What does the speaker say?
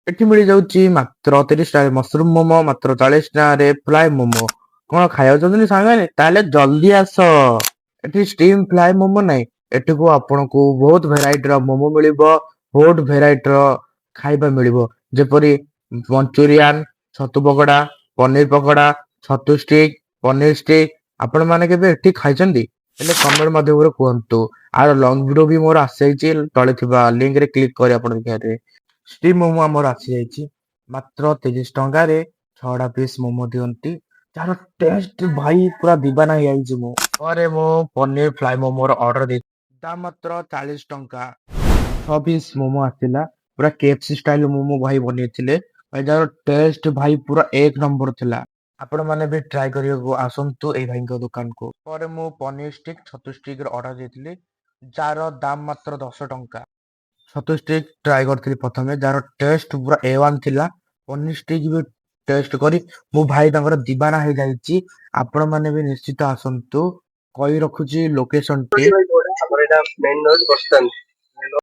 ଏଠି ମିଳିଯାଉଛି ମାତ୍ର 30 ଟଙ୍କାରେ ମସରୁମ ମୋମୋ, ମାତ୍ର 40 ଟଙ୍କାରେ ଫ୍ଲାଏ ମୋମୋ। କଣ ଖାଇବାକୁ ଚାହୁଁଛନ୍ତି ସାଙ୍ଗମାନେ? ତାହେଲେ ଜଲ୍ଦି ଆସ। ଏଠି ଷ୍ଟିମ୍ ଫ୍ଲାଏ ମୋମୋ ନାହିଁ, ଏଠିକୁ ଆପଣଙ୍କୁ ବହୁତ ଭେରାଇଟିର ମୋମୋ ମିଳିବ, ବହୁତ ଭେରାଇଟିର ଖାଇବା ମିଳିବ, ଯେପରି ମଞ୍ଚୁରିଆନ, ଛତୁ ପକୋଡା, ପନିର ପକୋଡା, ଛତୁ ଷ୍ଟିକ୍, ପନିର ଷ୍ଟିକ୍। ଆପଣ ମାନେ କେବେ ଏଠି ଖାଇଛନ୍ତି? ହେଲେ କମେଣ୍ଟ ମାଧ୍ୟମରେ କୁହନ୍ତୁ। ଆର ଲଙ୍ଗ ଭିଡିଓ ବି ମୋର ଆସିଯାଇଛି, ତଳେ ଥିବା ଲିଙ୍କରେ କ୍ଲିକ୍ କରି ଆପଣ ଦେଖିପାରିବେ। ଷ୍ଟିମ୍ ମୋମୋ ଆମର ଆସିଯାଇଛି ମାତ୍ର 30 ଟଙ୍କାରେ 6ଟା ପିସ୍ ମୋମୋ ଦିଅନ୍ତି, ଯାହାର ଟେଷ୍ଟ ଭାଇ ପୁରା ଦିବାନା ହେଇଯାଇଛି। ପରେ ମୁଁ ପନିର ଫ୍ଲାଏ ମୋମୋର ଅର୍ଡର ଦେଇଥିଲି, ଦାମ ମାତ୍ର 40 ଟଙ୍କା। 6 ପିସ୍ ମୋମୋ ଆସିଥିଲା, ପୁରା KFC ଷ୍ଟାଇଲ ମୋମୋ ଭାଇ ବନେଇଥିଲେ, ଭାଇ ଯାହାର ଟେଷ୍ଟ ଭାଇ ପୁରା 1 ନମ୍ବର ଥିଲା। ଆପଣ ମାନେ ବି ଟ୍ରାଏ କରିବାକୁ ଆସନ୍ତୁ ଏଇ ଭାଇଙ୍କ ଦୋକାନକୁ। ପରେ ମୁଁ ପନିର ଷ୍ଟିକ୍, ଛତୁ ଷ୍ଟିକ୍ ର ଅର୍ଡର ଦେଇଥିଲି, ଯାହାର ଦାମ ମାତ୍ର 10 ଟଙ୍କା। ଛତୁ ଷ୍ଟିକ୍ ଟ୍ରାଏ କରିଥିଲି ପ୍ରଥମେ, ଯାହାର ଟେଷ୍ଟ ପୁରା A1 ଥିଲା। ପନିର ଷ୍ଟିକ୍ ବି ଟେଷ୍ଟ କରି ମୁଁ ଭାଇ ତାଙ୍କର ଦିବାନା ହେଇଯାଇଛି। ଆପଣ ମାନେ ବି ନିଶ୍ଚିତ ଆସନ୍ତୁ। କହି ରଖୁଛି ଲୋକେସନ ଟି। ଆମର ଏଇଟା ମେନ୍ ରୋଡ ବସଷ୍ଟାଣ୍ଡ।